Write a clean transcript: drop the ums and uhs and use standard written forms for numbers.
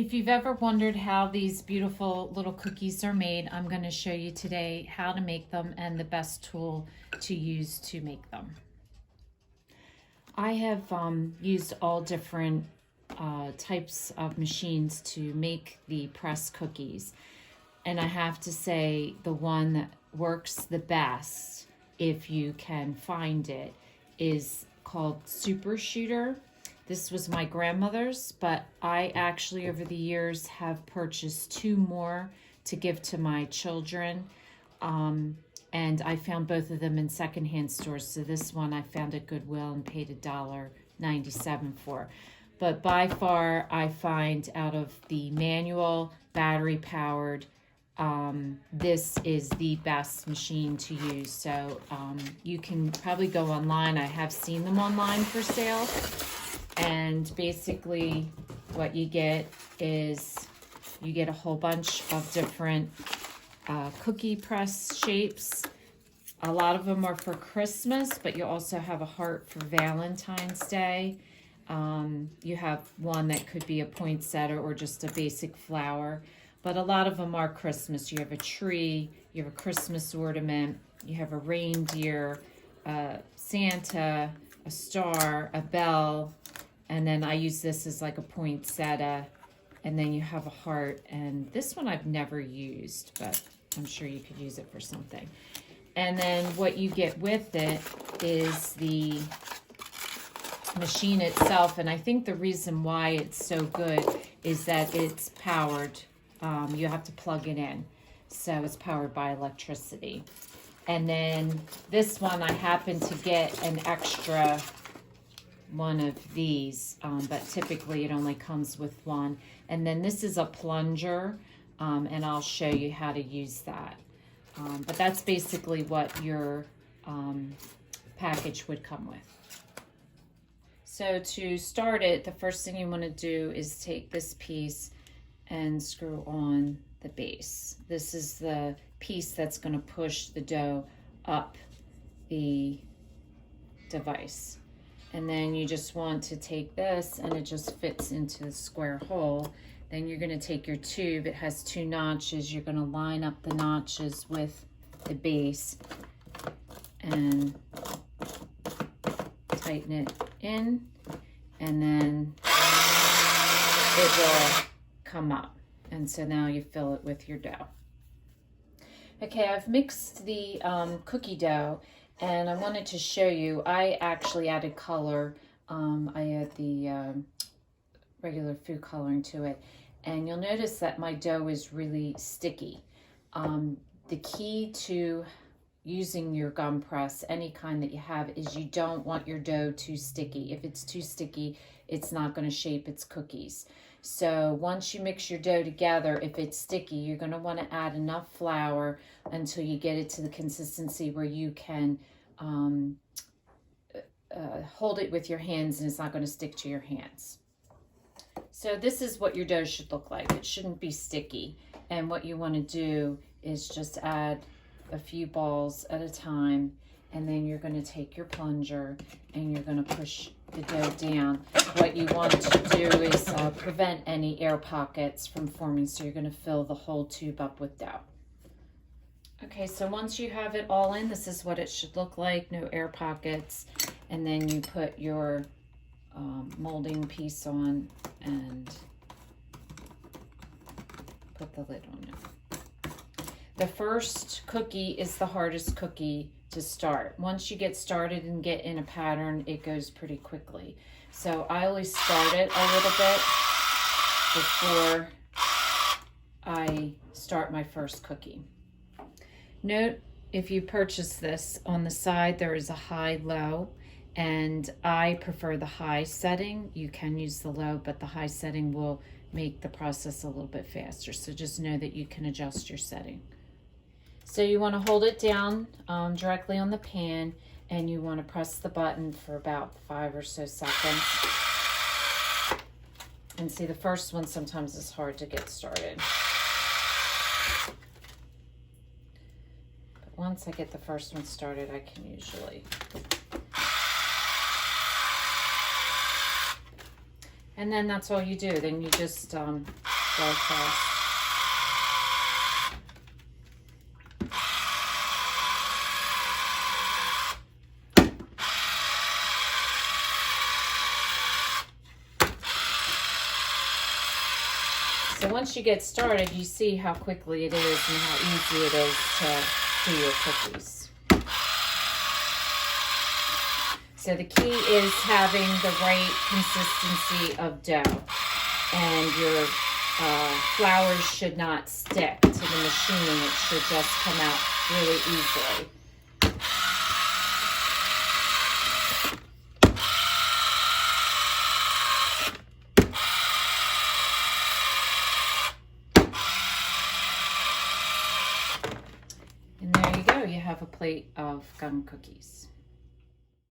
If you've ever wondered how these beautiful little cookies are made, I'm going to show you today how to make them and the best tool to use to make them. I have used all different types of machines to make the press cookies. And I have to say the one that works the best, if you can find it, is called Super Shooter. This was my grandmother's, but I actually over the years have purchased 2 more to give to my children. And I found both of them in secondhand stores. So this one I found at Goodwill and paid $1.97 for. But by far, I find out of the manual, battery powered, this is the best machine to use. So you can probably go online. I have seen them online for sale. And basically what you get is you get a whole bunch of different cookie press shapes. A lot of them are for Christmas, but you also have a heart for Valentine's Day. You have one that could be a poinsettia or just a basic flower, but a lot of them are Christmas. You have a tree, you have a Christmas ornament, you have a reindeer, Santa, a star, a bell, and then I use this as like a poinsettia, and then you have a heart. And this one I've never used, but I'm sure you could use it for something. And then what you get with it is the machine itself. And I think the reason why it's so good is that it's powered. You have to plug it in. So it's powered by electricity. And then this one, I happen to get an extra one of these, but typically it only comes with one. And then this is a plunger, and I'll show you how to use that. But that's basically what your package would come with. So to start it, the first thing you want to do is take this piece and screw on the base. This is the piece that's going to push the dough up the device. And then you just want to take this, and it just fits into the square hole. Then you're going to take your tube. It has 2 notches. You're going to line up the notches with the base and tighten it in, and then it will come up. And so now you fill it with your dough. Okay, I've mixed the cookie dough, and I wanted to show you, I actually added color. I add the regular food coloring to it. And you'll notice that my dough is really sticky. The key to using your gum press, any kind that you have, is you don't want your dough too sticky. If it's too sticky, it's not going to shape its cookies. So once you mix your dough together, if it's sticky, you're going to want to add enough flour until you get it to the consistency where you can hold it with your hands and it's not going to stick to your hands. So this is what your dough should look like. It shouldn't be sticky. And what you want to do is just add a few balls at a time, and then you're going to take your plunger and you're going to push the dough down. What you want to do is prevent any air pockets from forming, so you're going to fill the whole tube up with dough. Okay, so once you have it all in, this is what it should look like, no air pockets. And then you put your molding piece on and put the lid on it. The first cookie is the hardest cookie to start. Once you get started and get in a pattern, it goes pretty quickly. So I always start it a little bit before I start my first cookie. Note, if you purchase this, on the side there is a high-low, and I prefer the high setting. You can use the low, but the high setting will make the process a little bit faster. So just know that you can adjust your setting. So you want to hold it down directly on the pan, and you want to press the button for about 5 or so seconds. And see, the first one sometimes is hard to get started. But once I get the first one started, I can usually. And then that's all you do. Then you just go across. So once you get started, you see how quickly it is and how easy it is to do your cookies. So the key is having the right consistency of dough, and your flours should not stick to the machine. It should just come out really easily. And there you go, you have a plate of gum cookies.